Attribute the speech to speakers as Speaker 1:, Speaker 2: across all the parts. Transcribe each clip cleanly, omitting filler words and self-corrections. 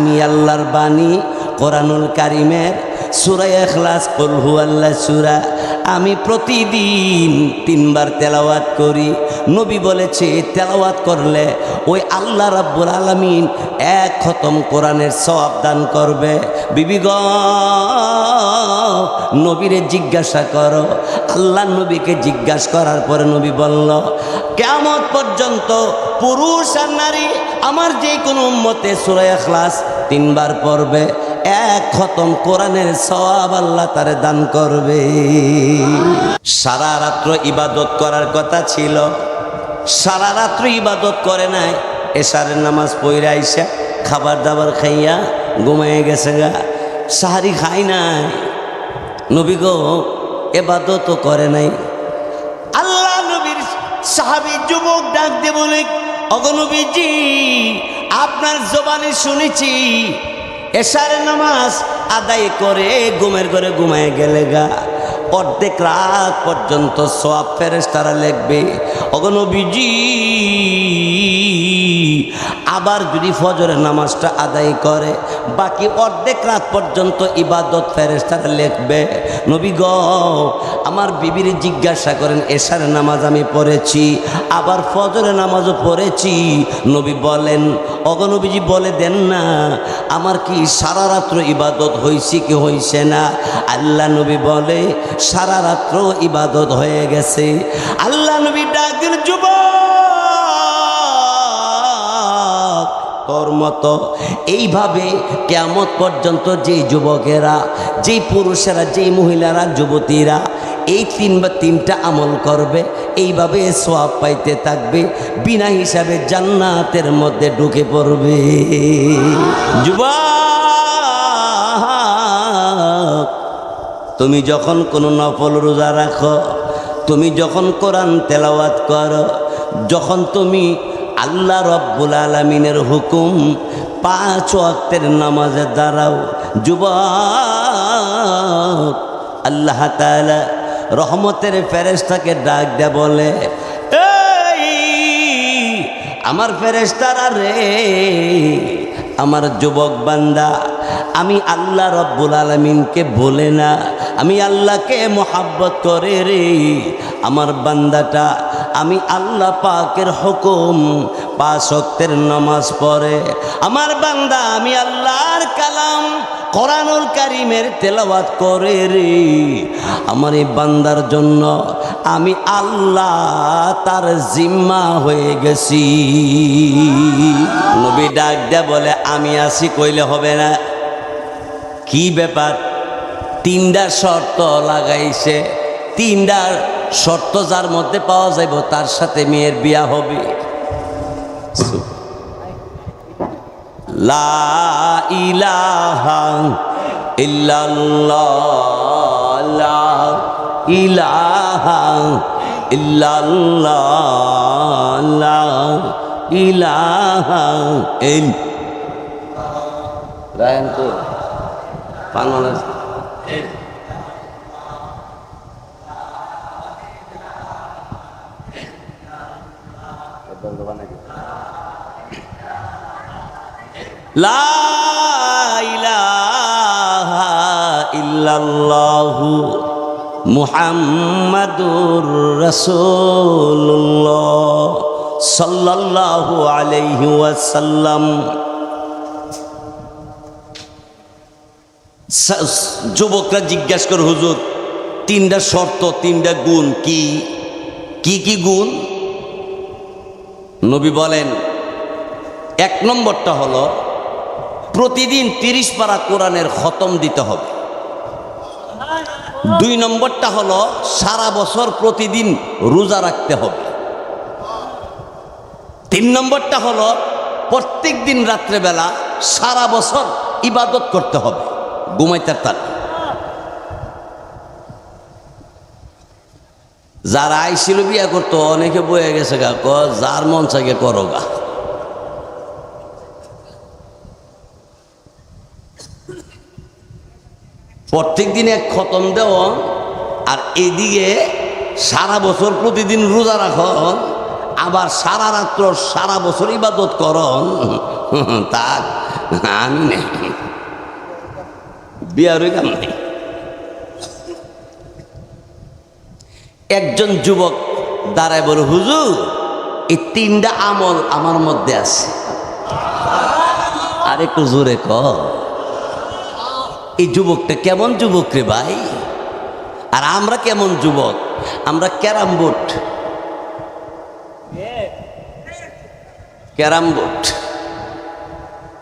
Speaker 1: আমি আল্লাহর বাণী কোরআনুল কারিমের সূরা ইখলাস কুল হুয়াল্লাহ সূরা আমি প্রতিদিন 3 বার তেলাওয়াত করি। নবী বলেছে তেলাওয়াত করলে ওই আল্লাহ রাব্বুল আলামিন 1 খতম কোরআনের সওয়াব দান করবে। বিবি গো, নবীরে জিজ্ঞাসা করো। আল্লাহ নবীকে জিজ্ঞাসা করার পরে নবী বলল, কিয়ামত পর্যন্ত পুরুষ আর নারী আমার যে কোনো উম্মতে সূরা ইখলাস 3 বার পড়বে, 1 খতম কোরআনের সওয়াব আল্লাহ তারে দান করবে। সারা রাত্র ইবাদত করার কথা ছিল, সারা রাত্র ইবাদত করে নাই। এশারের নামাজ পড়ে আইসা খাবার দাবার খাইয়া ঘুমাইয়ে গেছে গা, সাহারি খাই নাই। নবী গো ইবাদতও করে নাই। আল্লাহ নবীর সাহাবী যুবক ডাক দিয়ে বলে, ওগো নবীজি, আপনার জবানে শুনেছি এশারের নামাজ আদায় করে ঘুমের ঘরে ঘুমায় গেলে গা অর্ধেক রাত পর্যন্ত সওয়াব ফেরেশতারা লিখবে। ওগো নবীজি, আবার যদি ফজরের নামাজটা আদায় করে বাকি অর্ধেক রাত পর্যন্ত ইবাদত ফেরেশতারা লিখবে। নবী গো, আমার বিবির জিজ্ঞাসা করেন, এশারের নামাজ আমি পড়েছি, আবার ফজরের নামাজও পড়েছি। নবী বলেন, ওগো নবীজি বলে দেন না, আমার কি সারা রাত্র ইবাদত হয়েছে কি হয়েছে না? আল্লাহ নবী বলে, সারা রাত্র ইবাদত হয়ে গেছে। আল্লাহ নবী ডাক দিল, যুবক, তোর মতো এইভাবে কিয়ামত পর্যন্ত যেই যুবকেরা, যেই পুরুষেরা, যেই মহিলারা, যুবতীরা এই 3টা আমল করবে, এইভাবে সওয়াব পাইতে থাকবে, বিনা হিসাবে জান্নাতের মধ্যে ঢুকে পড়বে। যুবক, তুমি যখন কোনো নফল রোজা রাখো, তুমি যখন কোরআন তেলাওয়াত করো, যখন তুমি আল্লাহ রব্বুল আলামিনের হুকুম 5 ওয়াক্তের নামাজে দাঁড়াও, যুবক, আল্লাহ তাআলা রহমতের ফেরেশতাকে ডাক দেয়া বলে, এই আমার ফেরেশতারা রে, আমার যুবক বান্দা, আমি আল্লাহ রব্বুল আলামিনকে বলে না, আমি আল্লাহকে মোহাব্বত করে রে। আমার বান্দাটা আমি আল্লাহ পাকের হুকুম 5 ওয়াক্তের নামাজ পড়ে, আমার বান্দা আমি আল্লাহর কালাম কোরআনুল কারীমের তেলাওয়াত করে রে। আমার এই বান্দার জন্য আমি আল্লাহ তার জিম্মা হয়ে গেছি। নবী ডাক দেয়া বলে, আমি আসি কইলে হবে না। কি ব্যাপার? 3টা শর্ত লাগাইছে, 3টা শর্ত যার মধ্যে পাওয়া যাইব তার সাথে মেয়ের বিয়া হবে। লা ইলাহা ইল্লাল্লাহ, লা ইলাহা ইল্লাল্লাহ, লা ইলাহা রায়ন তো পানমালা লা ইলাহা ইল্লাল্লাহু মুহাম্মাদুর রাসূলুল্লাহ সাল্লাল্লাহু আলাইহি ওয়াসাল্লাম। যুবকরা জিজ্ঞাসা করে, হুজুর 3টা শর্ত, 3টা গুণ, কি কি গুণ? নবী বলেন, 1 নম্বরটা হলো প্রতিদিন 30 পারা কোরআনের খতম দিতে হবে। 2 নম্বরটা হলো সারা বছর প্রতিদিন রোজা রাখতে হবে। 3 নম্বরটা হলো প্রত্যেক দিন রাত্রেবেলা সারা বছর ইবাদত করতে হবে, ঘুমাইতে তার। যারা আইছিল বিয়া করতো অনেকে বয়ে গেছে গা, যার মন চাইকে করো গা। প্রত্যেক দিন 1 খতম দেও, আর এইদিকে সারা বছর প্রতিদিন রোজা রাখো, আবার সারা রাত্র সারা বছর ইবাদত করন, তা আমি নেই, বিয়ার কাম নেই। একজন যুবক দাঁড়ায় বলে, হুজুর এই 3টা আমল আমার মধ্যে আছে। আর একটু জোরে ক, এই যুবকটা কেমন যুবক রে ভাই? আর আমরা কেমন যুবক? আমরা ক্যারাম বোর্ড,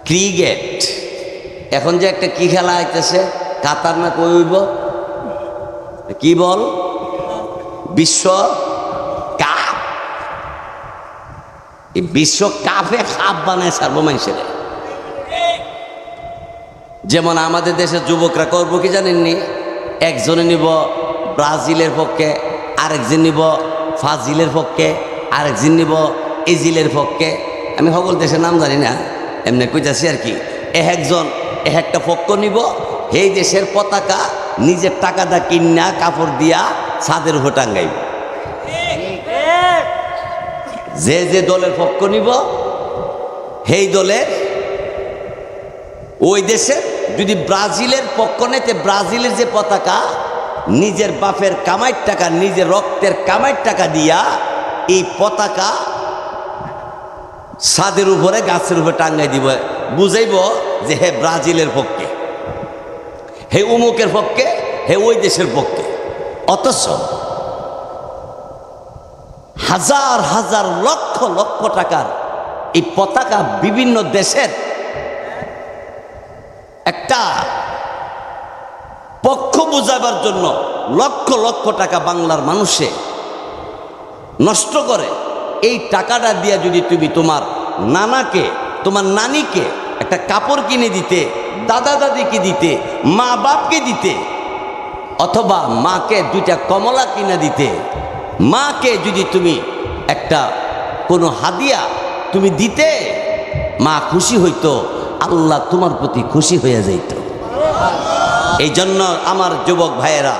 Speaker 1: ক্রিকেট, এখন যে একটা কি খেলা আইতেছে কাতার না কইব, কি বল, বিশ্ব কাপ। এই বিশ্ব কাপে খাপ বানায় সারবো মানুষের। যেমন আমাদের দেশের যুবকরা করবো কি জানেননি, একজনে নিব ব্রাজিলের পক্ষে, আরেকজন নিব ফাজিলের পক্ষে, আরেকজন নিব ইজিলের পক্ষে। আমি সকল দেশের নাম জানি না, এমনি কইতাছি আর কি। একজন একটা পক্ষ নিব, এই দেশের পতাকা নিজের টাকাটা কিনা কাপড় দিয়া ছাদের উপর টাঙ্গাইব। যে যে দলের পক্ষ নিব সেই দলের ওই দেশের, যদি ব্রাজিলের পক্ষ নেতে ব্রাজিলের যে পতাকা নিজের বাপের কামাইয়ের টাকা, নিজের রক্তের কামাইয়ের টাকা দিয়া এই পতাকা ছাদের উপরে গাছের উপরে টাঙ্গাই দিব, বুঝাইব যে হে ব্রাজিলের পক্ষে, হে উমুকের পক্ষে, হে ওই দেশের পক্ষে। অথচ হাজার হাজার লক্ষ লক্ষ টাকার এই পতাকা বিভিন্ন দেশের একটা পক্ষ বুঝাবার জন্য লক্ষ লক্ষ টাকা বাংলার মানুষে নষ্ট করে। এই টাকাটা দিয়ে যদি তুমি তোমার নানাকে, তোমার নানিকে একটা কাপড় কিনে দিতে, দাদা দাদিকে দিতে, মা বাপকে দিতে, অথবা মাকে 2টা কমলা কিনে দিতে, মাকে যদি তুমি একটা কোনো হাদিয়া তুমি দিতে, মা খুশি হইতো, আল্লাহ তোমার প্রতি খুশি হয়ে যাইত। এই জন্য আমার যুবক ভাইয়েরা,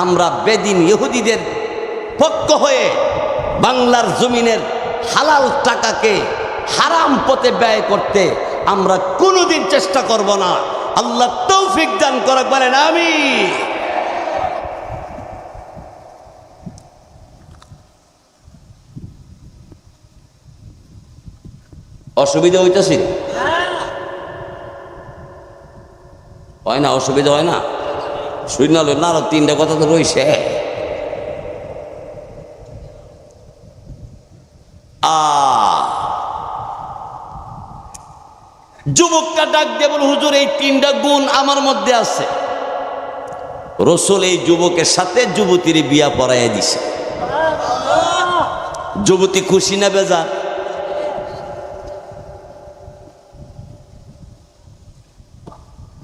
Speaker 1: আমরা বেদিন ইহুদিদের পক্ষ হয়ে বাংলার জমিনের হালাল টাকাকে হারাম পথে ব্যয় করতে আমরা কোনোদিন চেষ্টা করব না। আল্লাহ তৌফিক দান করে, বলেন আমিন। অসুবিধা হইতেছি? হয় না? অসুবিধা হয় না? শুনে না, আরো 3টা কথা তো রয়েছে। যুবকটা ডাক দিয়ে বল, হুজুর এই 3টা গুণ আমার মধ্যে আছে। রাসূল এই যুবকের সাথে যুবতীর বিয়া পড়াইয়া দিছে। যুবতী খুশি না বেজার?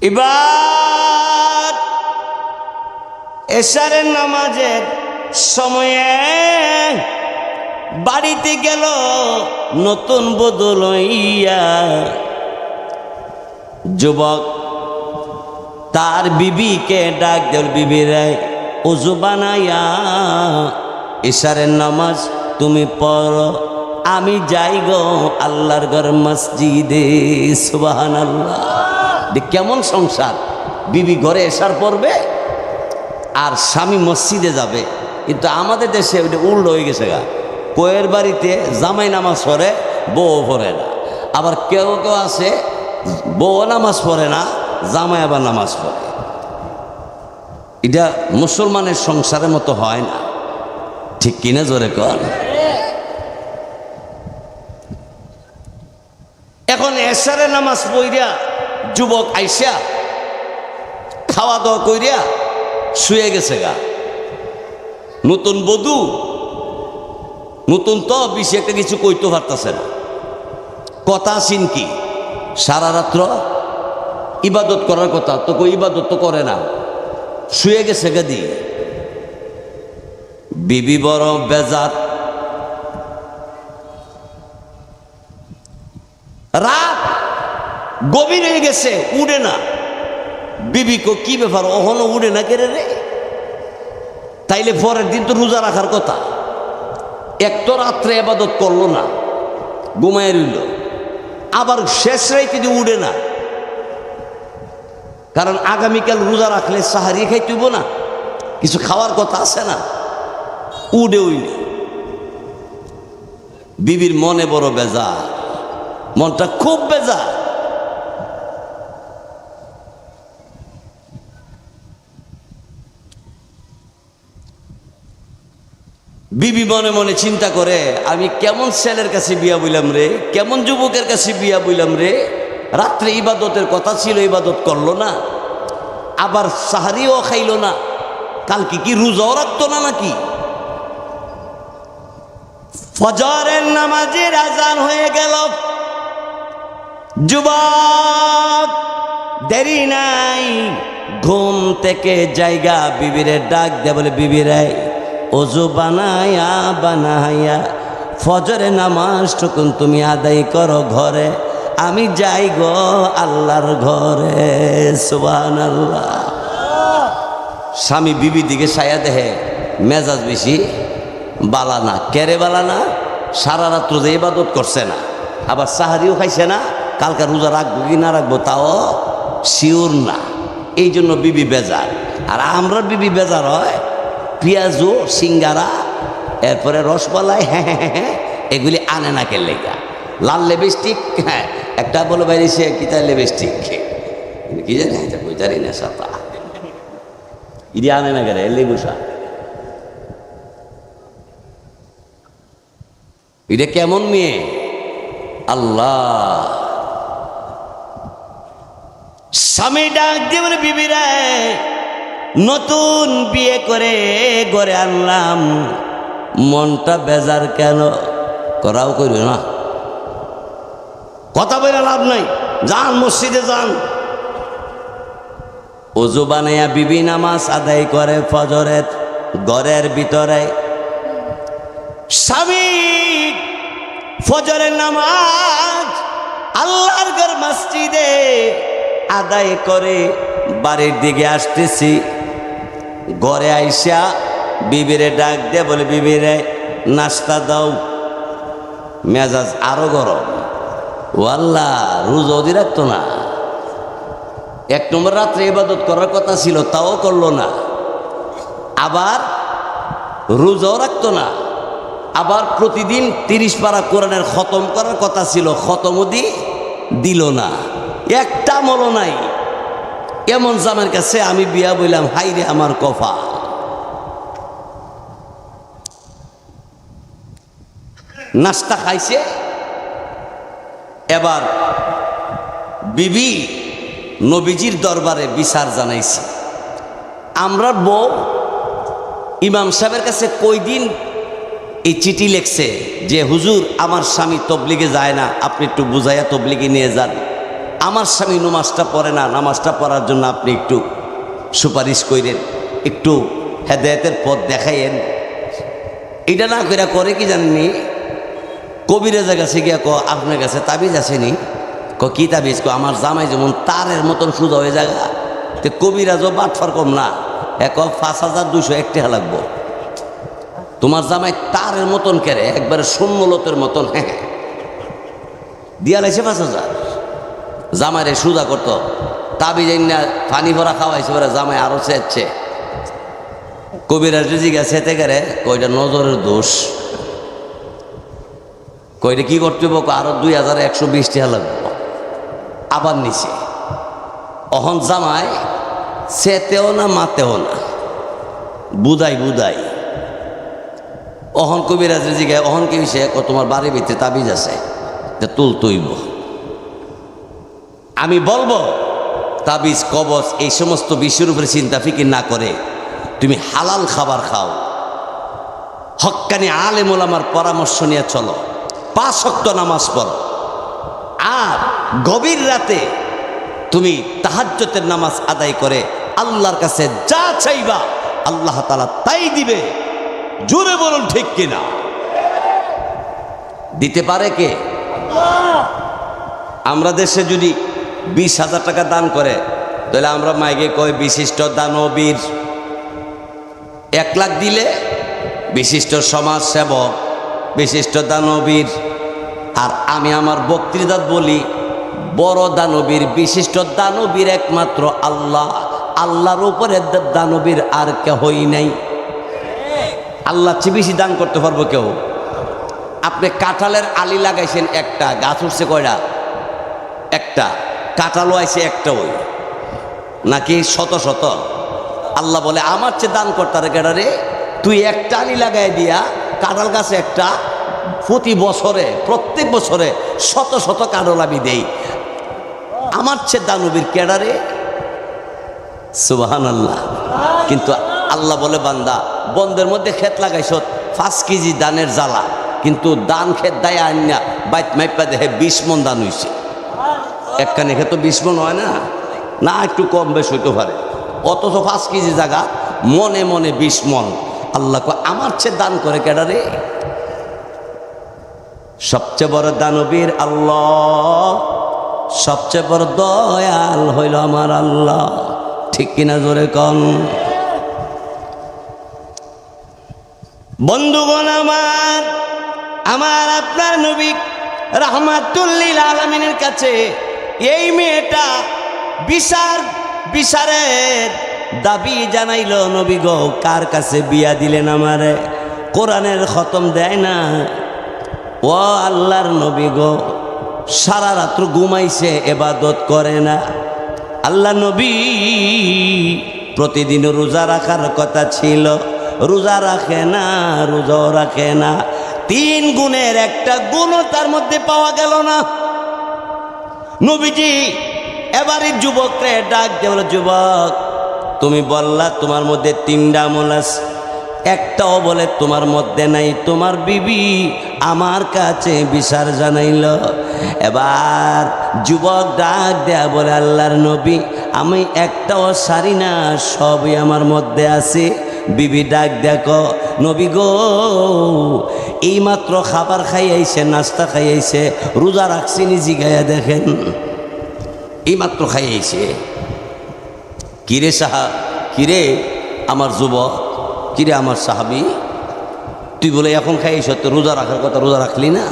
Speaker 1: এবার এশারের নামাজের সময়ে বাড়িতে গেল নতুন বধূ লইয়া। যুবক তার বিবিকে ডাক দেল, বিবিরে ওযু বানাইয়া এশারের নামাজ তুমি পড়ো, আমি যাই গো আল্লাহর ঘর মসজিদে। সুবহানাল্লাহ। কেমন সংসার! বিবি ঘরে এশার পড়বে আর স্বামী মসজিদে যাবে। কিন্তু আমাদের দেশে ওইটা উল্টো হয়ে গেছে গা, কোয়ের বাড়িতে জামাই নামাজ পড়ে, বউ পড়ে না। আবার কেউ কেউ আছে বউ নামাজ পড়ে না, জামাই আবার নামাজ পড়ে। এটা মুসলমানের সংসারের মতো হয় না, ঠিক কিনা জোরে কর। এখন এশারে নামাজ পড়িয়া যুবক আইসা খাওয়া দাওয়া কইরা শুয়ে গেছে গা। নতুন বধূ, নতুন তো বেশি একটা কিছু কইতে পারতেছে না। কথা আছেন কি, সারা রাত্র ইবাদত করার কথা, তো কই ইবাদত তো করে না, শুয়ে গেছে গাদি। বিবি বড় বেজার। রাত গভীর হয়ে গেছে, উড়ে না। বিবি কো কি ব্যাপার, ওহনো উড়ে না কেড়ে রে? তাইলে পরের দিন তো রোজা রাখার কথা। এক তো রাত্রে ইবাদত করলো না, ঘুমায় রইল, আবার শেষ রাইতে দিয়ে উঠে না, কারণ আগামীকাল রোজা রাখলে সাহারি খাইতেইব না, কিছু খাওয়ার কথা আছে না, উডে উইলে বিবির মনে বড় বেজার, মনটা খুব বেজার। বিবি মনে মনে চিন্তা করে, আমি কেমন ছেলের কাছে বিয়া বইলাম রে, কেমন যুবকের কাছে বিয়া বইলাম রে, রাত্রে ইবাদতের কথা ছিল, ইবাদত করলো না, আবার সাহারিও খাইল না, কালকে কি রোজাও রাখতো না নাকি? ফজরের নামাজের আজান হয়ে গেল, যুবক দেরি নাই, ঘুম থেকে জায়গা বিবিরে ডাক দে, বলে বিবিরে ওযু বানায়া বানায়া ফজরের নামাজ টুকুন তুমি আদায় করো ঘরে, আমি যাই গো আল্লাহর ঘরে। সুবহানাল্লাহ। স্বামী বিবি দিকে ছায়া দেহে, মেজাজ বেশি বালানা, কেরে বালানা, সারা রাত্র যে ইবাদত করছে না, আবার সাহারিও খাইছে না, কালকে রোজা রাখবো কি না রাখবো তাও শিওর না, এই জন্য বিবি বেজার। আর আমরা বিবি বেজার হয় পেঁয়াজু, সিঙ্গারা, এরপরে রসমালাই, হ্যাঁ এগুলি আনে না কে লেগা, লাল লিপস্টিক, হ্যাঁ একটা বলে বাইরে সে কিতা লিপস্টিক কি জানি বুঝারি না সাপা ইডি আনে না কেন লেগুসা, এটা কেমন মেয়ে আল্লাহ। স্বামী ডাক দিয়ে বলে বিবিরা নতুন বিয়ে করে ঘরে আনলাম, মনটা বেজার কেন? করাও করি না, কথা বলে লাভ নাই, যান মসজিদে যান। ওযু বানাইয়া বিবি নামাজ আদায় করে ফজরের ঘরের ভিতরে। স্বামী ফজরের নামাজ আল্লাহর ঘর মসজিদে আদায় করে বাড়ির দিকে আসতেছি, ঘরে আইসা বিবিরে ডাক দে, বলে বিবিরে নাস্তা দাও, মেজাজ আরো গরম। ও আল্লাহ, রোজা অধি রাখতো না, এক নম্বর রাত্রে ইবাদত করার কথা ছিল তাও করলো না, আবার রোজাও রাখতো না, আবার প্রতিদিন 30 পারা কোরআনের খতম করার কথা ছিল, খতমও দিল না, একটা আমলও নাই। এমন জামের কাছে আমি বিয়া বললাম, হাই রে আমার কফা। নাস্তা খাইছে, এবার বিবি নবীজির দরবারে বিচার জানাইছে। আমরা বউ ইমাম সাহেবের কাছে কই দিন এই চিঠি লিখছে যে হুজুর আমার স্বামী তবলিগে যায় না, আপনি একটু বুঝাইয়া তবলিগে নিয়ে যান, আমার স্বামী নামাজটা পড়ে না, নামাজটা পড়ার জন্য আপনি একটু সুপারিশ করেন, একটু হেদায়েতের পথ দেখাইয়েন। এটা না করে করে কি জানেননি, কবিরাজের কাছে গিয়া আপনার কাছে তাবিজ আসেনি, কি তাবিজ? আমার জামাই যেমন তারের মতন সোজা হয়ে জায়গা, তো কবিরাজও বাটফার কম না, ৫,২০১ টাকা লাগবো। তোমার জামাই তারের মতন কেড়ে একবারে শূন্যলতের মতন, হ্যাঁ দিয়া লাইছে ৫,০০০। জামাইরে সোজা করতো, তাবিজ না পানি ভরা খাওয়াইছে, ওরা জামাই আরো চেয়েছে। কবিরাজ জিজ্ঞাসা সেতে গেলে কইটা নজরের দোষ, কইটা কি করতে হবে, আরো ২,১২০ টাকা লাগবে। আবার নিচে অহন জামাই সেতেও না মাতেও না, বুদাই অহন কবিরাজের জিগায়, অহন কি হয়েছে? তোমার বাড়ির ভিতরে তাবিজ আছে, তুল তৈব। আমি বলবো তাবিজ কবচ এই সমস্ত বিষয়ের উপরে চিন্তা ফিকির না করে তুমি হালাল খাবার খাও, হক্কানি আলেম ওলামার পরামর্শ নিয়ে চলো, 5 ওয়াক্ত নামাজ পড়ো, আর গভীর রাতে তুমি তাহাজ্জুদের নামাজ আদায় করে আল্লাহর কাছে যা চাইবা আল্লাহ তাআলা তাই দিবে। জোরে বলুন ঠিক কিনা? দিতে পারে কে? আমরা দেশে যদি 20,000 টাকা দান করে, তাহলে আমরা মাইকে কই বিশিষ্ট দানবীর। 1 লাখ দিলে বিশিষ্ট সমাজ সেবক, বিশিষ্ট দানবীর। আর আমি আমার বক্তৃতা বলি, বড় দানবীর, বিশিষ্ট দানবীর একমাত্র আল্লাহ। আল্লাহর উপরে দানবীর আর কেহই নাই। আল্লাহ চেয়ে বেশি দান করতে পারবো কেউ? আপনি কাঁঠালের আলি লাগাইছেন একটা, গাছ উঠছে কয়টা? একটা। কাঁঠালও আইছে একটা, ওই নাকি শত শত? আল্লাহ বলে আমার চেয়ে দান করতারে কেডারে? তুই একটা আলি লাগাই দিয়া কাঁঠাল গাছে একটা, প্রতি বছরে প্রত্যেক বছরে শত শত কাঁঠাল আমি দেই। আমার চেয়ে দানবীর কেডারে? সুবহানাল্লাহ। কিন্তু আল্লাহ বলে বান্দা, বন্ধের মধ্যে ক্ষেত লাগাইছ 5 কেজি দানের জ্বালা, কিন্তু দান ক্ষেত দায় আন্যা বাইত মাইপা দেখে 20 মন দান হইছে। একখানে ক্ষেত 20 মন হয় না, না একটু কম বেশ হইতে পারে, অথচ 5 কেজি জায়গা মনে মনে 20 মন। আল্লাহ কয় আমার চেয়ে দান করে কেডারে? সবচেয়ে বড় দানবীর আল্লাহ, সবচেয়ে বড় দয়াল হইল আমার আল্লাহ। ঠিক কিনা জোরে কন? বন্ধুগণ আমার, আমার আপনার নবী রাহমাতুল লিল আলামিনের কাছে এই মেয়েটা বিচারের দাবি জানাইল, নবী গো কার কাছে বিয়া দিলেন আমারে? কোরআনের খতম দেয় না। ও আল্লাহর নবী গো, সারা রাত্র ঘুমাইছে, এবাদত করে না। আল্লাহ নবী প্রতিদিন রোজা রাখার কথা ছিল, রোজা রাখে না, রোজাও রাখে না। 3 গুণের একটা গুণও তার মধ্যে পাওয়া গেল না। নবীজি এবারে যুবকরে ডাক দিয়ে বলে, যুবক তুমি বললা তোমার মধ্যে 3টা আমল আছে, একটাও বলে তোমার মধ্যে নাই। তোমার বিবি আমার কাছে বিচার জানাইল। এবার যুবক ডাক দেয়া বলে, আল্লাহর নবী আমি একটাও সারি না, সবই আমার মধ্যে আছে। বিবি ডাক দেখো, নবী গো এইমাত্র খাবার খাইয়াইছে, নাস্তা খাইয়াইছে, রোজা রাখছি নি জিগাইয়া দেখেন, এইমাত্র খাইয়াইছে। কিরে সাহাব, কিরে আমার যুবক, কিরে আমার সাহাবি, তুই বলে এখন খাইছ, তো রোজা রাখার কথা রোজা রাখলি না?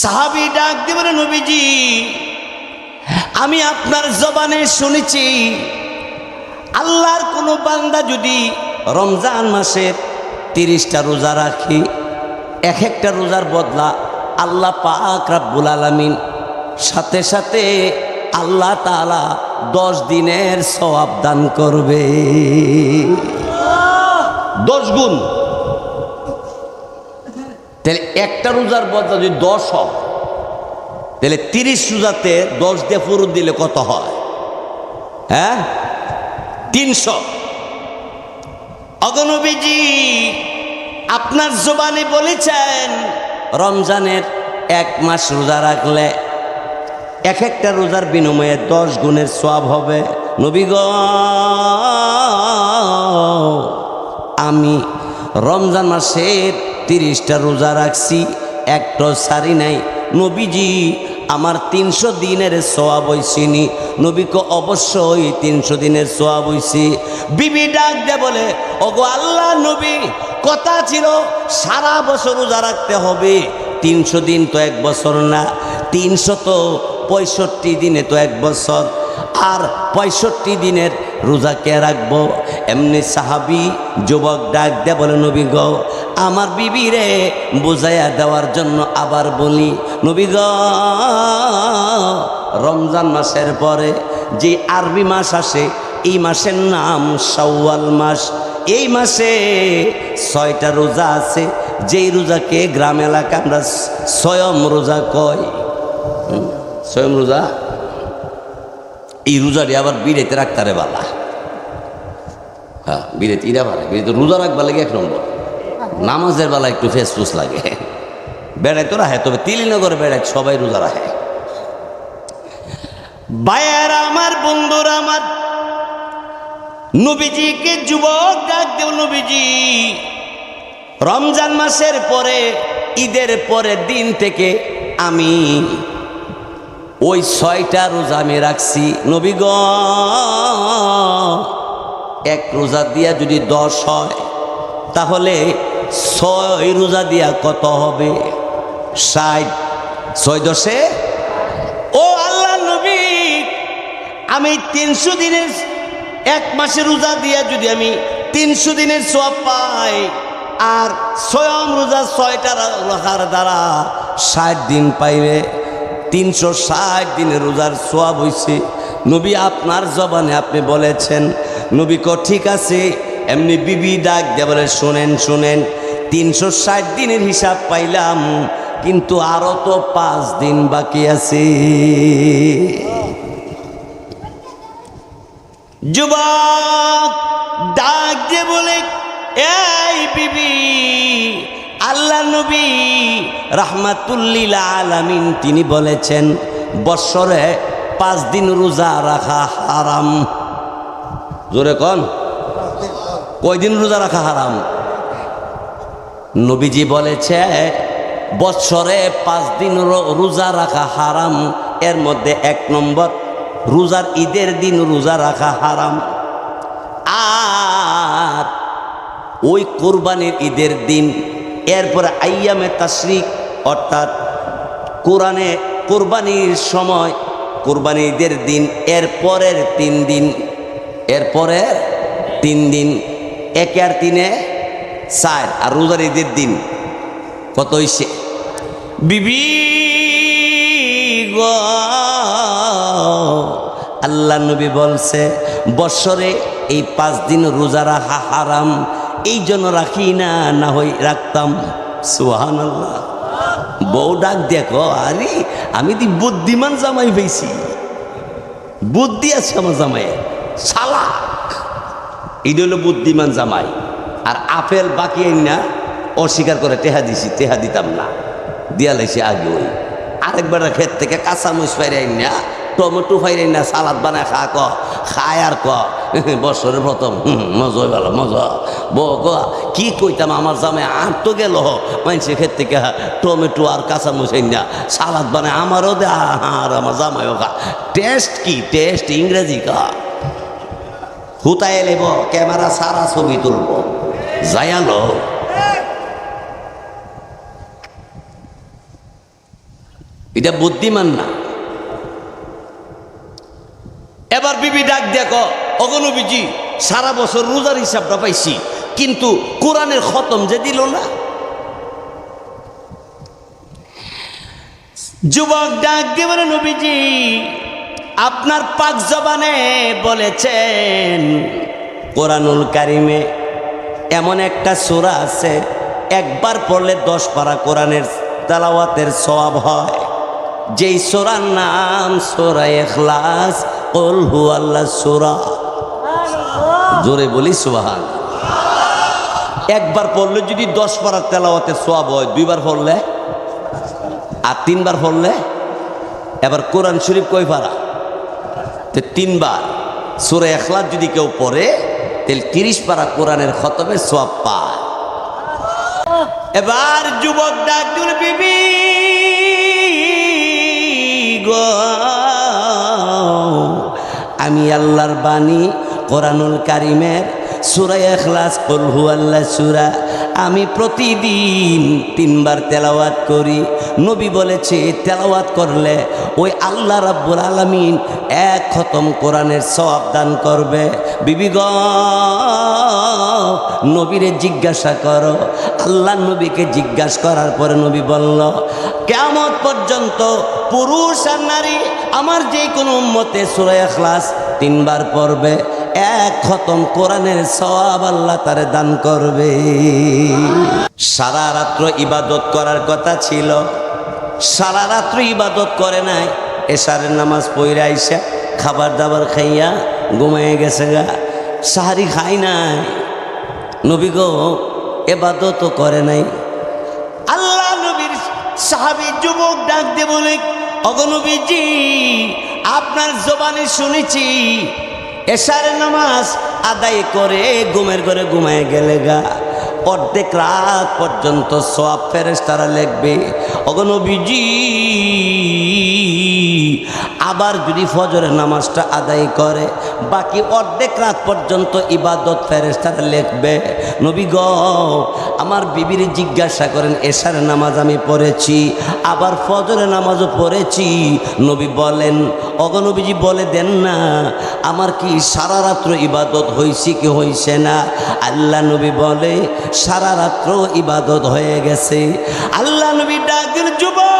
Speaker 1: সাহাবি ডাক দিয়ে বলে, নবীজি আমি আপনার জবানে শুনেছি আল্লাহর কোনো বান্দা যদি রমজান মাসের 30টা রোজা রাখি, এক একটা রোজার বদলা আল্লাহ পাক রব্বুল আলামিন সাথে সাথে আল্লাহ তাআলা 10 দিনের সওয়াব দান করবে। 10 গুণ। তাহলে একটা রোজার বদলা যদি 10 হয়, তাহলে 30 রোজাতে 10 দিয়ে ফুরুত দিলে কত হয়? হ্যাঁ, 300। অগনবীজি আপনার জবানে বলেছেন রমজানের 1 মাস রোজা রাখলে এক একটা রোজার বিনিময়ে 10 গুণের সওয়াব হবে। নবী গো আমি রমজান মাসের 30টা রোজা রাখছি, একটা সারি নাই। নবীজি আমার 300 দিনের সওয়াব হইছিনি? নবীকে অবশ্যই 300 দিনের সওয়াব হইছি। বিবি ডাক দে বলে, ওগো আল্লাহ নবী কথা ছিল সারা বছর রোজা রাখতে হবে, 300 দিন তো 1 বছর না, 365 দিনে তো 1 বছর, আর 65 দিনের রোজা কে রাখবো? এমনি সাহাবি যুবক ডাক দে বলে, নবী গো আমার বিবিরে বুঝাইয়া দেওয়ার জন্য আবার বলি, নবী গো রমজান মাসের পরে যে আরবি মাস আসে, এই মাসের নাম শাওয়াল মাস। এই মাসে 6টা রোজা আছে, যেই রোজাকে গ্রাম এলাকা আমরা স্বয়ং রোজা কয়। স্বয়ং রোজা, এই রোজাটি আবার বিরেতে রাখতারে বালা। হ্যাঁ, বিরেতে ইরা বালা, বিরেতে রোজা রাখবা লাগে 1 নম্বর। নামাজের বেলা একটু ফেসফুস লাগে। বেড়াই তো রাখে, তবে তিলিনগরে বেড়াই সবাই রোজা রাখে। ভাইয়ারা আমার, বন্ধুরা আমার, নবীজিকে যুবক ডাক দেও, নবীজি রমজান মাসের পরে ঈদের পরের দিন থেকে আমি ওই 6টা রোজা আমি রাখছি। নবী গো 1 রোজা দিয়া যদি 10 হয়, তাহলে 6 রোজা দিয়া কত হবে? 60। 6 10 ও আল্লাহ নবী, আমি 300 দিনের 1 মাসের রোজা দিয়া যদি আমি 300 দিনের সওয়াব পাই, আর স্বয়ং রোজা 6টা রাখার দ্বারা 60 দিন পাইলে 360 দিনের রোজার সওয়াব হইছে। নবী আপনার জবানে আপনি বলেছেন। নবী কো ঠিক আছে। এমনি বিবি ডাক দিয়ে বলে শুনেন শুনেন, 360 দিনের হিসাব পাইলাম, কিন্তু আরো তো 5 দিন বাকি আছে। যুবক ডাক দিয়ে বলে, এই বিবি, আল্লাহ নবী রাহমাতুল্লিল আলামিন তিনি বলেছেন বৎসরে 5 দিন রোজা রাখা হারাম। জোরে কোন, কয়দিন রোজা রাখা হারাম? নবীজি বলেছে বৎসরে 5 দিন রোজা রাখা হারাম। এর মধ্যে 1 নম্বর রোজার ঈদের দিন রোজা রাখা হারাম, আর ওই কোরবানির ঈদের দিন, এরপরে আইয়ামে তাশরিক অর্থাৎ কোরআনে কোরবানির সময়, কোরবানির ঈদের দিন, এরপরের 3 দিন, এরপরের 3 দিন, 1 আর 3 4, আর রোজার ঈদের দিন কত হইছে? বিবি গো, আল্লাহ নবী বলছে বৎসরে এই 5 দিন রোজা রাখা হারাম, এই জন্য রাখি না, না হই রাখতাম। সুবহানাল্লাহ। বউ ডাক দেখো, আরে আমি তো বুদ্ধিমান জামাই পেয়েছি, বুদ্ধি আছে আমার জামাই, চালাক। এটা হলো বুদ্ধিমান জামাই। আর আপেল বাকি না অস্বীকার করে টেহা দিছি, টেহা দিতাম না, দিয়া লাইছি আগে। ওই আরেকবার ক্ষেত থেকে কাঁচামরিচ ফাইরাই না, টমেটো ফাইরাই না, সালাদ বানায় খা, ক খায় আর ক বছরের প্রথম মজা ভালো মজা। কি কইতাম, আমার জামাই আর তো গেল মানুষের ক্ষেত থেকে টমেটো আর কাঁচামরিচ না সালাদ বানায়, আমারও দে আর আমার জামাইও খা। টেস্ট কি টেস্ট, ইংরেজি কা। হুতায় লেব ক্যামেরা সারা ছবি তুলব, যায়ালো। এটা বুদ্ধিমান না। এবার বিবি ডাক দেখো, অগনবীজি সারা বছর রোজার হিসাবটা পাইছি, কিন্তু কোরআনের খতম যে দিল না। যুবক ডাক দিয়ে বলে, নবীজি আপনার পাক জবানে বলেছেন কোরআনুল কারিমে এমন একটা সূরা আছে, একবার পড়লে 10 পারা কোরআনের তেলাওয়াতের সওয়াব হয়। যেই সূরার নাম সূরা ইখলাস, কুল হুয়াল্লাহ সূরা। জোরে বলি সুবহানাল্লাহ। একবার পড়লে যদি 10 পারা তেলাওয়াতের সওয়াব হয়, 2 বার পড়লে আর 3 বার পড়লে, এবার কোরআন শরীফ কয় পারা? 3 বার। সূরা ইখলাস যদি কেউ পড়ে তাহলে 30 পারা কোরআনের খতমের সওয়াব পায়। এবার যুবক ডাক দিল, বিবি গো, আমি আল্লাহর বাণী কোরআনুল কারিমের সূরা ইখলাস কুল হুয়াল্লাহ সূরা আমি প্রতিদিন 3 বার তেলাওয়াত করি। নবী বলেছে তেলাওয়াত করলে ওই আল্লাহ রাব্বুল আলামিন 1 খতম কোরআনের সওয়াব দান করবে। বিবি গো, নবীরে জিজ্ঞাসা করো। আল্লাহ নবীকে জিজ্ঞাসা করার পরে নবী বলল, কিয়ামত পর্যন্ত পুরুষ আর নারী আমার যে কোনো উম্মতে সূরা ইখলাস 3 বার পড়বে, 1 খতম কোরআনের সওয়াব আল্লাহ তারে দান করবে। সারা রাত্র ইবাদত করার কথা ছিল, সারা রাত্র ইবাদত করে নাই, এশারের নামাজ পড়ে আইসা খাবার দাবার খাইয়া ঘুমাইয়া গেছে গা, সাহারি খাই নাই। নবী গো ইবাদতও করে নাই। আল্লাহ নবীর সাহাবী যুবক ডাক দিয়ে বলে, অগনবীজি আপনার জবানে শুনেছি এশারের নামাজ আদায় করে ঘুমের ঘরে ঘুমায় গেলে গা, অর্ধেক রাত পর্যন্ত সওয়াব ফেরেশতারা লিখবে। ওগো নবীজি, আবার যদি ফজরের নামাজটা আদায় করে বাকি অর্ধেক রাত পর্যন্ত ইবাদত ফেরেশতারা লিখবে। নবী গো, আমার বিবির জিজ্ঞাসা করেন, এশার নামাজ আমি পড়েছি, আবার ফজরের নামাজও পড়েছি। নবী বলেন, ওগো নবীজি বলে দেন না, আমার কি সারা রাত্র ইবাদত হয়েছে কি হয়েছে না? আল্লাহ নবী বলে, সারা রাত্র ইবাদত হয়ে গেছে। আল্লাহ নবী ডাকের, যুবক,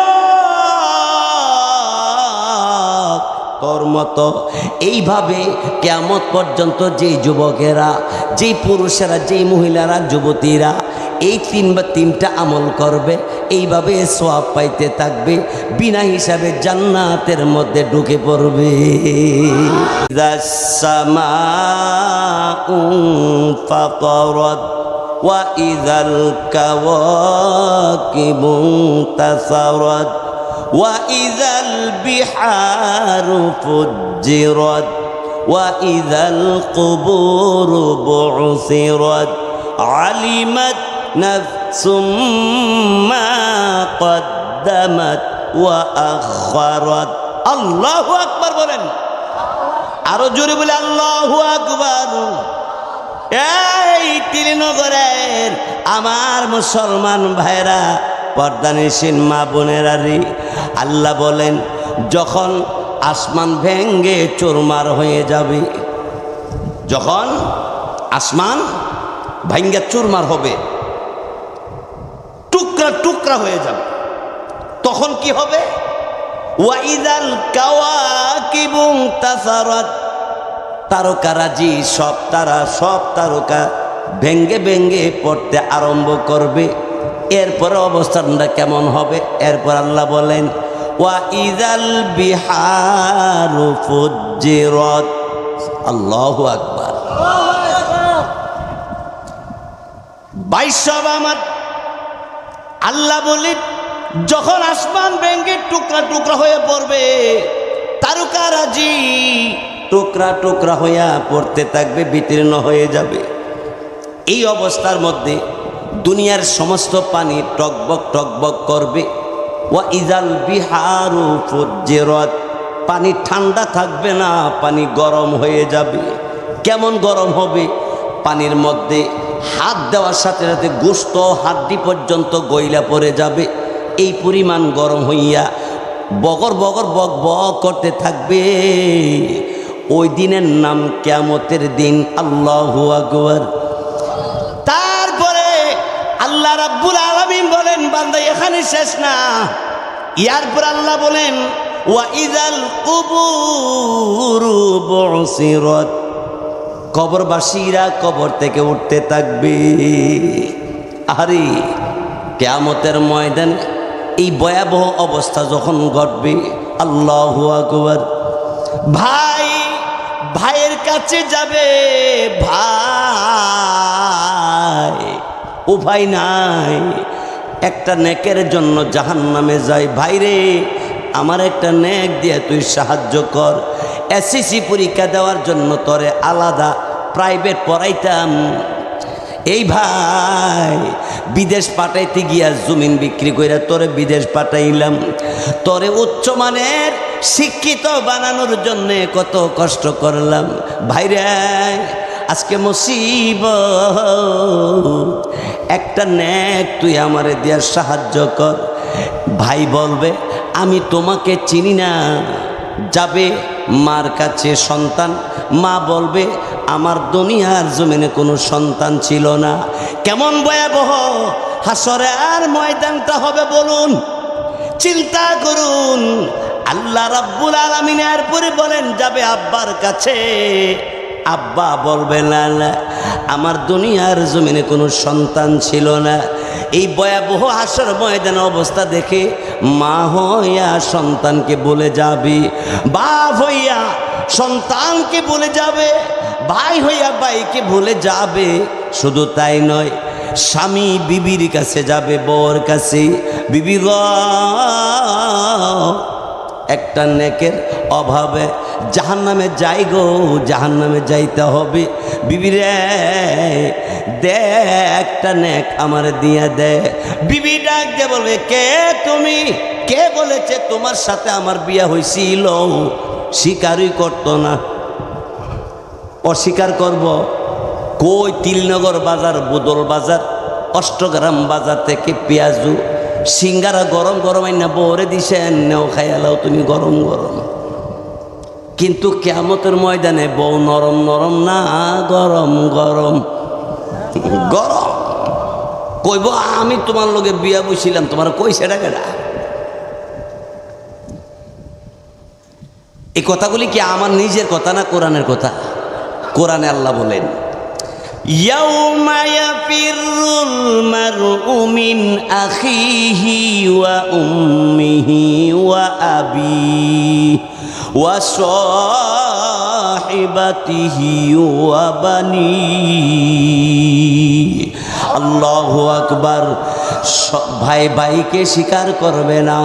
Speaker 1: তোর মতো এইভাবে কিয়ামত পর্যন্ত যেই যুবকেরা, যেই পুরুষেরা, যেই মহিলারা, যুবতীরা এই তিনটা আমল করবে, এইভাবে সওয়াব পাইতে থাকবে, বিনা হিসাবে জান্নাতের মধ্যে ঢুকে পড়বে। ইযাস সামাউ ফাতারাত ওয়া ইযাল কাওয়াকিবু তাসারাত ওয়া ইযাল বিহারু ফুজ্জিরাত ওয়া ইযাল কুবুরু বু'সিরাত আলিমাত নাফসুম মা কদ্দামাত ওয়া আখারাত। আল্লাহু আকবার বলেন, আরো জোরে বলে আল্লাহু আকবার। এই তিলনগরের আমার মুসলমান ভাইরা, পর্দানিসীন মা বোনেরা রে, আল্লাহ বলেন, যখন আসমান ভেঙ্গে চুরমার হয়ে যাবে, যখন আসমান ভেঙ্গে চুরমার হবে, টুকরা টুকরা হয়ে যাবে, তখন কি হবে? ওয়াইদাল কাওয়াকিবু তাসারাত, তারকারাজি সব তারকা ভেঙ্গে ভেঙ্গে পড়তে আরম্ভ করবে। এরপরে অবস্থানটা কেমন হবে? এরপর আল্লাহ বলেন, ওয়াইদাল বিহারু ফুজ্জিরাত। আল্লাহু আকবার। বাইশব আমার আল্লাহ বলেন, যখন আসমান ভেঙ্গে টুকরা টুকরা হয়ে পড়বে, তারকারাজি টুকরা টুকরা হইয়া পড়তে থাকবে, বিতীর্ণ হয়ে যাবে। এই অবস্থার মধ্যে দুনিয়ার সমস্ত পানি টকবক টকবক করবে। ওয়া ইজাল বিহারু ফুজ্জিরাত, পানি ঠান্ডা থাকবে না, পানি গরম হয়ে যাবে। কেমন গরম হবে? পানির মধ্যে হাত দেওয়ার সাথে সাথে গোশত হাড্ডি পর্যন্ত গইলা পড়ে যাবে। এই পরিমাণ গরম হইয়া বগর বগর বক বক করতে থাকবে। ওই দিনের নাম কিয়ামতের দিন। আল্লাহু আকবার। তারপরে আল্লাহ রাব্বুল আলামিন বলেন, বান্দা এখানে শেষ না, এরপর আল্লাহ বলেন, ওয়া ইযাল কুবুরু বু'সিরাত, কবরবাসীরা কবর থেকে উঠতে থাকবে। আরে কিয়ামতের ময়দানে এই ভয়াবহ অবস্থা যখন ঘটবে, আল্লাহু আকবার। ভাই ভাইয়ের কাছে যাবে, ভাই উপায় নাই, একটা নেকের জন্য জাহান্নামে যায়। ভাইরে, আমার একটা নেক দিয়ে তুই সাহায্য কর। এসএসসি পরীক্ষা দেওয়ার জন্য তোরে আলাদা প্রাইভেট পড়াইতাম, এই ভাই বিদেশ পাঠাইতে গিয়া জমিন বিক্রি কইরা তোরে বিদেশ পাঠাইলাম, তোরে উচ্চমানের শিক্ষিত বানানোর জন্য কত কষ্ট করলাম। ভাইরে, আজকে মুসিবত, একটা নেক তুই আমারে দিয়া সাহায্য কর। ভাই বলবে, আমি তোমাকে চিনি না। যাবে মার কাছে সন্তান, মা বলবে, আমার দুনিয়ার জমিনে কোনো সন্তান ছিল না। কেমন ভয়াবহ হাসরের ময়দানটা হবে বলুন, চিন্তা করুন। আল্লাহ রাব্বুল আলামিন এরপরে বলেন, যাবে আব্বার কাছে, আব্বা বলবে, না না, আমার দুনিয়ার জমিনে কোনো সন্তান ছিল না। এই ভয়াবহ হাসর ময়দান অবস্থা দেখে মা হইয়া সন্তানকে বলে যাবে, বাপ হইয়া সন্তানকে বলে যাবে, ভাই হইয়া ভাইকে ভুলে যাবে। শুধু তাই নয়, স্বামী বিবির কাছে যাবে, বউর কাছে, বিবি গো একটা নেকের অভাবে জাহান্নামে যাই গো, জাহান্নামে যাইতে হবে। বিবি রে দে একটা নেক আমার দিয়ে দে। বিবি ডাক দিয়ে বলবে, কে তুমি? কে বলেছে তোমার সাথে আমার বিয়ে হয়েছিল? স্বীকারই করতো না, অস্বীকার করব। কই তিলনগর বাজার, বুদল বাজার, অষ্টগ্রাম বাজার থেকে পেঁয়াজু সিঙ্গারা গরম গরম আইনা বরে দিছেন, নেও খাইয়ালাও তুমি গরম গরম। কিন্তু কিয়ামতের ময়দানে বউ নরম নরম না, গরম গরম গরম। কইব আমি তোমার লগে বিয়া বইছিলাম, তোমার কইছে ডাকেডা। এই কথাগুলি কি আমার নিজের কথা না কোরআনের কথা? কোরআনে আল্লাহ বলেন, ইয়াউমা ইয়াফিরুল মারউ মিন আখিহি ওয়া উম্মিহি ওয়া আবিহি ওয়া সাহিবাতিহি ওয়া বানিহি। আল্লাহু আকবার। ভাই ভাইকে স্বীকার করবে না,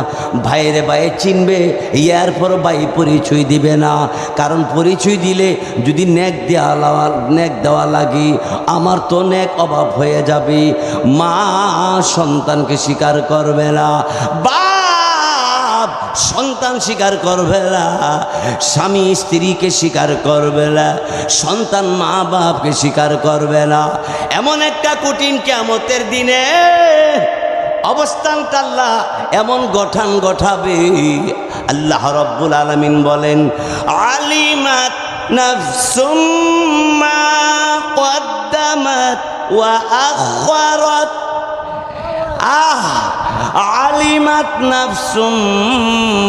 Speaker 1: ভাইরে ভাই চিনবে, ইয়ার পর ভাই পরিচয় দিবে না। কারণ পরিচয় দিলে যদি নেক দেওয়া লাগে, আমার তো নেক অভাব হয়ে যাবে। মা সন্তানকে স্বীকার করবে না, বাপ সন্তান স্বীকার করবে না, স্বামী স্ত্রীকে স্বীকার করবে না, সন্তান মা বাপকে স্বীকার করবে না। এমন একটা কঠিন কিয়ামতের দিনে অবস্থানটা আল্লাহ এমন গঠন গঠাবে। আল্লাহ রাব্বুল আলামিন বলেন, আলিমাত নাফসুম মা কদ্দামাত ওয়া আখারাত। আলিমাত নাফসুম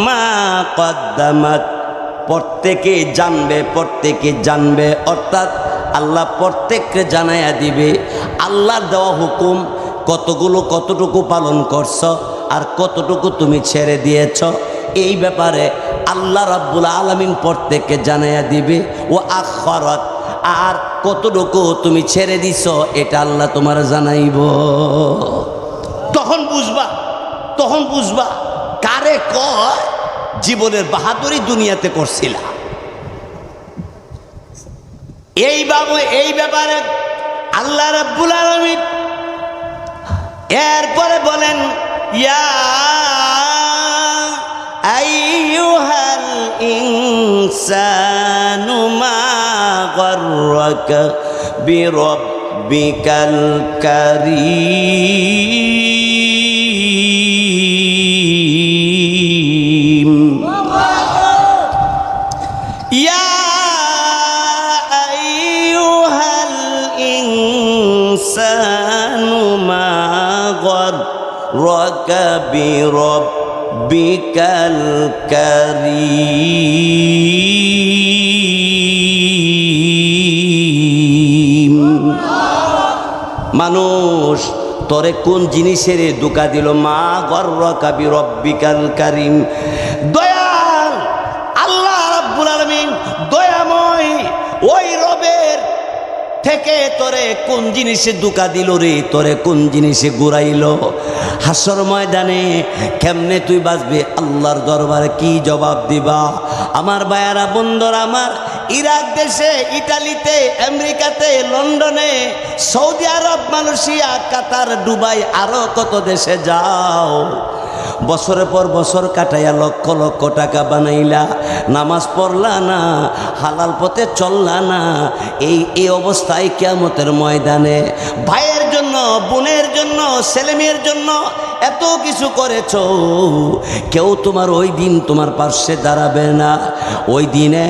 Speaker 1: মা কদ্দামাত, প্রত্যেকে জানবে, প্রত্যেকে জানবে, অর্থাৎ আল্লাহ প্রত্যেককে জানাইয়া দিবে আল্লাহর দেওয়া হুকুম কতটুকু পালন করছ আর কতটুকু তুমি ছেড়ে দিয়েছ। এই ব্যাপারে আল্লাহ রাব্বুল আলামিন প্রত্যেককে জানাইয়া দিবে। ও আখারাত, আর কতটুকু তুমি ছেড়ে দিছ এটা আল্লাহ তোমার জানাইব। তখন বুঝবা কারে কয় জীবনের বাহাদুরি দুনিয়াতে করছিলা। এই ব্যাপারে আল্লাহ রাব্বুল আলামিন এরপরে বলেন, ইয়া আইয়ুহাল ইনসানু মা গাররাকা বিরাব্বিকাল কারীম। ইয়া আইয়ুহাল ইনসানু মা গাররাকা বিরাব্বিকাল কারীম। মানুষ তোরে কোন জিনিসের ধোঁকা দিল? মা গাররাকা বিরাব্বিকাল কারীম। দয়াল আল্লাহ রাব্বুল আলামিন দয়াময়, ওই রবের থেকে তোরে কোন জিনিসে ধোঁকা দিল রে? তোরে কোন জিনিসে ঘুরাইল? হাসর ময়দানে কেমনে তুই বাঁচবি? আল্লাহর দরবারে কি জবাব দিবা? আমার ভাইয়ারা, বন্ধুরা আমার, ইরাক দেশে, ইটালিতে, আমেরিকাতে, লন্ডনে, সৌদি আরব, মালয়েশিয়া, কাতার, দুবাই, আরো কত দেশে যাও, বছরের পর বছর কাটাইয়া লক্ষ লক্ষ টাকা বানাইলা, নামাজ পড়লা না, হালাল পথে চললা না। এই অবস্থায় কিয়ামতের ময়দানে ভাইয়ের জন্য, বোনের জন্য, ছেলেমেয়ের জন্য এত কিছু করেছ, কেউ তোমার ওই দিন তোমার পাশে দাঁড়াবে না। ওই দিনে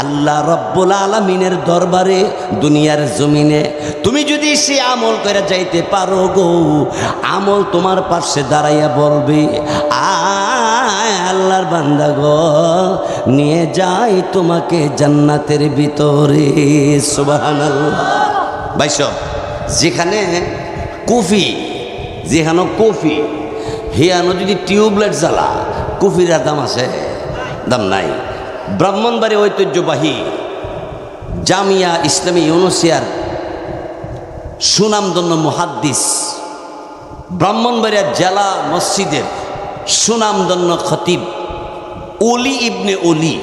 Speaker 1: আল্লাহ রাব্বুল আলামিনের দরবারে, দুনিয়ার জমিনে তুমি যদি সে আমল করে যাইতে পারো গো, আমল তোমার পাশে দাঁড়াইয়া বলবে, আল্লাহর বান্দা গো, নিয়ে যাই তোমাকে জান্নাতের ভিতরে। সুবহানাল্লাহ। ভাইস, যেখানে কফি হিয়ানো যদি টিউবলাইট জ্বালা, কফির দাম আছে? দাম নাই। ব্রাহ্মণবাড়ি ঐতিহ্যবাহী জামিয়া ইসলামী ইউনুসিয়ার সুনামধন্য মুহাদ্দিস, ব্রাহ্মণবাড়িয়া জেলা মসজিদের সুনামধন্য খতিব অলি ইবনে অলি